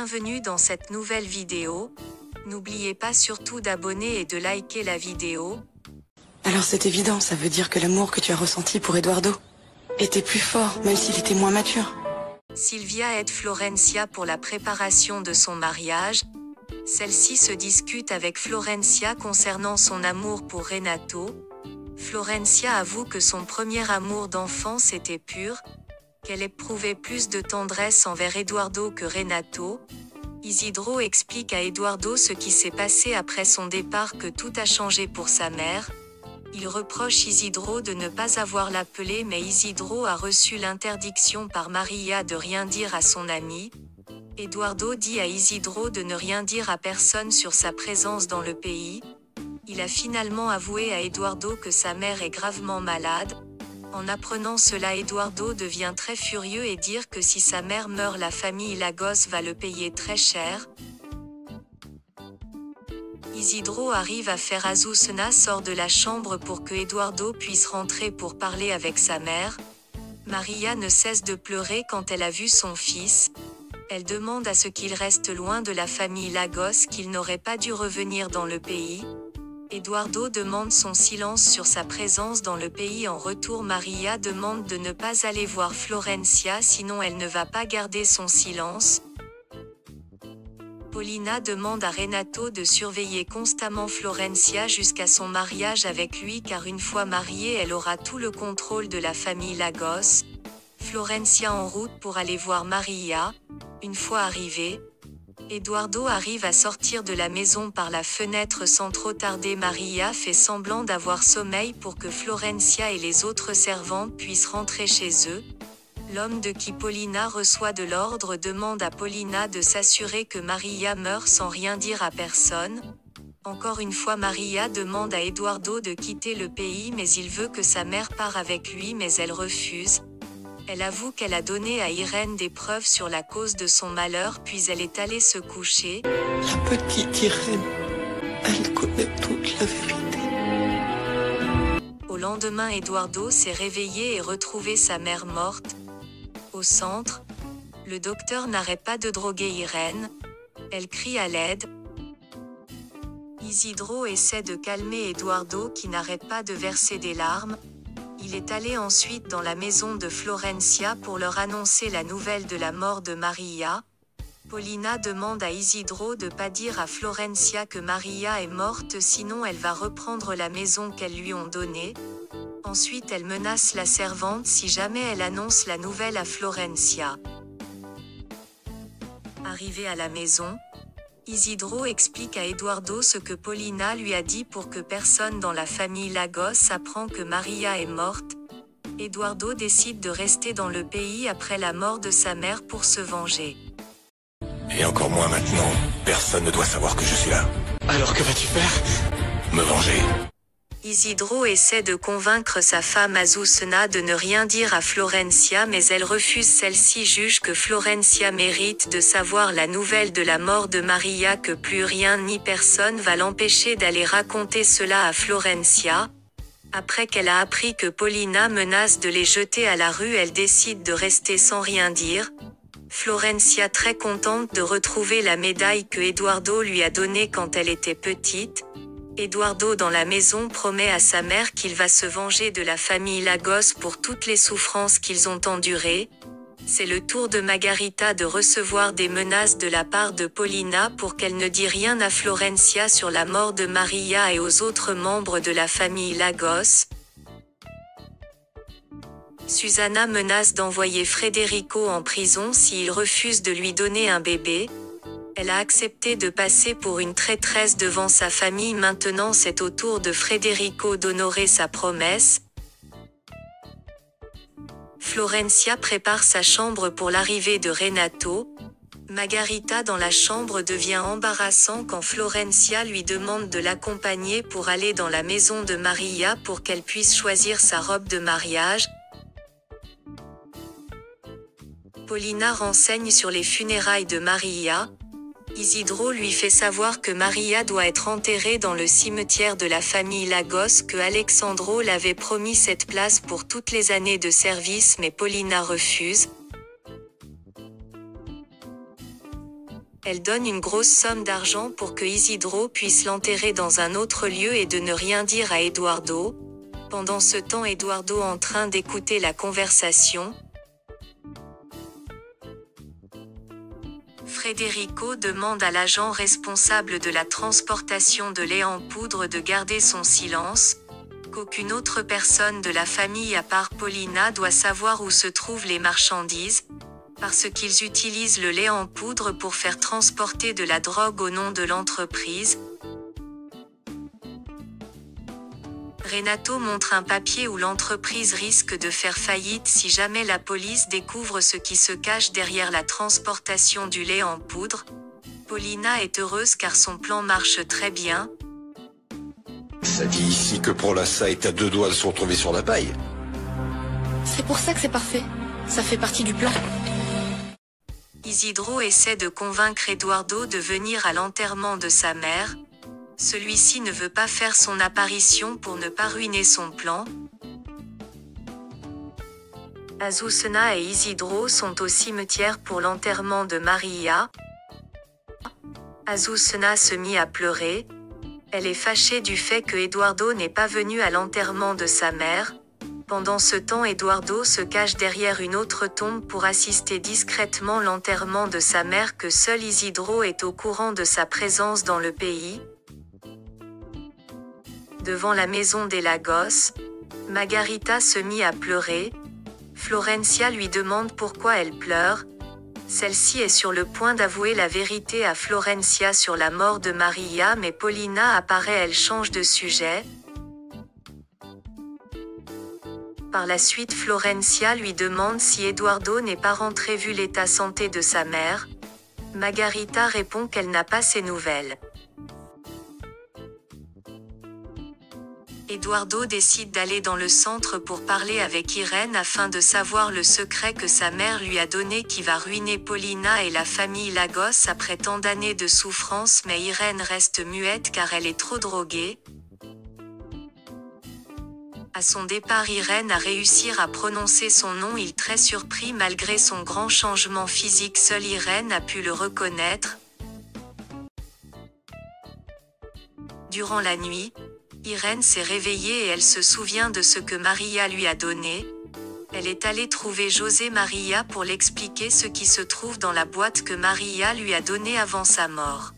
Bienvenue dans cette nouvelle vidéo. N'oubliez pas surtout d'abonner et de liker la vidéo. Alors c'est évident, ça veut dire que l'amour que tu as ressenti pour Eduardo était plus fort, même s'il était moins mature. Sylvia aide Florencia pour la préparation de son mariage. Celle-ci se discute avec Florencia concernant son amour pour Renato. Florencia avoue que son premier amour d'enfance était pur, qu'elle éprouvait plus de tendresse envers Eduardo que Renato. Isidro explique à Eduardo ce qui s'est passé après son départ, que tout a changé pour sa mère. Il reproche Isidro de ne pas avoir l'appelé, mais Isidro a reçu l'interdiction par Maria de rien dire à son ami. Eduardo dit à Isidro de ne rien dire à personne sur sa présence dans le pays. Il a finalement avoué à Eduardo que sa mère est gravement malade. En apprenant cela, Eduardo devient très furieux et dit que si sa mère meurt, la famille Lagos va le payer très cher. Isidro arrive à faire Azucena sort de la chambre pour que Eduardo puisse rentrer pour parler avec sa mère. Maria ne cesse de pleurer quand elle a vu son fils. Elle demande à ce qu'il reste loin de la famille Lagos, qu'il n'aurait pas dû revenir dans le pays. Eduardo demande son silence sur sa présence dans le pays. En retour, Maria demande de ne pas aller voir Florencia, sinon elle ne va pas garder son silence. Paulina demande à Renato de surveiller constamment Florencia jusqu'à son mariage avec lui, car une fois mariée, elle aura tout le contrôle de la famille Lagos. Florencia en route pour aller voir Maria. Une fois arrivée, Eduardo arrive à sortir de la maison par la fenêtre sans trop tarder. Maria fait semblant d'avoir sommeil pour que Florencia et les autres servantes puissent rentrer chez eux. L'homme de qui Paulina reçoit de l'ordre demande à Paulina de s'assurer que Maria meurt sans rien dire à personne. Encore une fois, Maria demande à Eduardo de quitter le pays, mais il veut que sa mère parte avec lui, mais elle refuse. Elle avoue qu'elle a donné à Irène des preuves sur la cause de son malheur, puis elle est allée se coucher. La petite Irène, elle connaît toute la vérité. Au lendemain, Eduardo s'est réveillé et retrouvé sa mère morte. Au centre, le docteur n'arrête pas de droguer Irène. Elle crie à l'aide. Isidro essaie de calmer Eduardo qui n'arrête pas de verser des larmes. Il est allé ensuite dans la maison de Florencia pour leur annoncer la nouvelle de la mort de Maria. Paulina demande à Isidro de ne pas dire à Florencia que Maria est morte, sinon elle va reprendre la maison qu'elles lui ont donnée. Ensuite, elle menace la servante si jamais elle annonce la nouvelle à Florencia. Arrivé à la maison, Isidro explique à Eduardo ce que Paulina lui a dit pour que personne dans la famille Lagos apprend que Maria est morte. Eduardo décide de rester dans le pays après la mort de sa mère pour se venger. Et encore moins maintenant, personne ne doit savoir que je suis là. Alors que vas-tu faire? Me venger. Isidro essaie de convaincre sa femme Azucena de ne rien dire à Florencia, mais elle refuse. Celle-ci juge que Florencia mérite de savoir la nouvelle de la mort de Maria, que plus rien ni personne va l'empêcher d'aller raconter cela à Florencia. Après qu'elle a appris que Paulina menace de les jeter à la rue, elle décide de rester sans rien dire. Florencia, très contente de retrouver la médaille que Eduardo lui a donnée quand elle était petite. Eduardo dans la maison promet à sa mère qu'il va se venger de la famille Lagos pour toutes les souffrances qu'ils ont endurées. C'est le tour de Margarita de recevoir des menaces de la part de Paulina pour qu'elle ne dise rien à Florencia sur la mort de Maria et aux autres membres de la famille Lagos. Susanna menace d'envoyer Federico en prison s'il refuse de lui donner un bébé. Elle a accepté de passer pour une traîtresse devant sa famille. Maintenant, c'est au tour de Federico d'honorer sa promesse. Florencia prépare sa chambre pour l'arrivée de Renato. Margarita dans la chambre devient embarrassant quand Florencia lui demande de l'accompagner pour aller dans la maison de Maria pour qu'elle puisse choisir sa robe de mariage. Paulina renseigne sur les funérailles de Maria. Isidro lui fait savoir que Maria doit être enterrée dans le cimetière de la famille Lagos, que Alexandro l'avait promis cette place pour toutes les années de service, mais Paulina refuse. Elle donne une grosse somme d'argent pour que Isidro puisse l'enterrer dans un autre lieu et de ne rien dire à Eduardo. Pendant ce temps, Eduardo en train d'écouter la conversation. Federico demande à l'agent responsable de la transportation de lait en poudre de garder son silence, qu'aucune autre personne de la famille à part Paulina doit savoir où se trouvent les marchandises, parce qu'ils utilisent le lait en poudre pour faire transporter de la drogue au nom de l'entreprise. Renato montre un papier où l'entreprise risque de faire faillite si jamais la police découvre ce qui se cache derrière la transportation du lait en poudre. Paulina est heureuse car son plan marche très bien. Ça dit ici que pour l'achat est à 2 doigts de se retrouver sur la paille. C'est pour ça que c'est parfait. Ça fait partie du plan. Isidro essaie de convaincre Eduardo de venir à l'enterrement de sa mère. Celui-ci ne veut pas faire son apparition pour ne pas ruiner son plan. Azucena et Isidro sont au cimetière pour l'enterrement de Maria. Azucena se mit à pleurer. Elle est fâchée du fait que Eduardo n'est pas venu à l'enterrement de sa mère. Pendant ce temps, Eduardo se cache derrière une autre tombe pour assister discrètement l'enterrement de sa mère que seul Isidro est au courant de sa présence dans le pays. Devant la maison des Lagos, Margarita se mit à pleurer. Florencia lui demande pourquoi elle pleure. Celle-ci est sur le point d'avouer la vérité à Florencia sur la mort de Maria, mais Paulina apparaît, elle change de sujet. Par la suite, Florencia lui demande si Eduardo n'est pas rentré vu l'état santé de sa mère. Margarita répond qu'elle n'a pas ses nouvelles. Eduardo décide d'aller dans le centre pour parler avec Irène afin de savoir le secret que sa mère lui a donné qui va ruiner Paulina et la famille Lagos après tant d'années de souffrance, mais Irène reste muette car elle est trop droguée. À son départ, Irène a réussi à prononcer son nom, il très surpris malgré son grand changement physique, seule Irène a pu le reconnaître. Durant la nuit, Irène s'est réveillée et elle se souvient de ce que Maria lui a donné. Elle est allée trouver José Maria pour l'expliquer ce qui se trouve dans la boîte que Maria lui a donnée avant sa mort.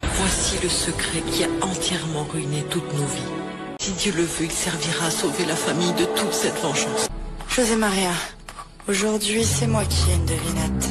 Voici le secret qui a entièrement ruiné toutes nos vies. Si Dieu le veut, il servira à sauver la famille de toute cette vengeance. José Maria, aujourd'hui c'est moi qui ai une devinette.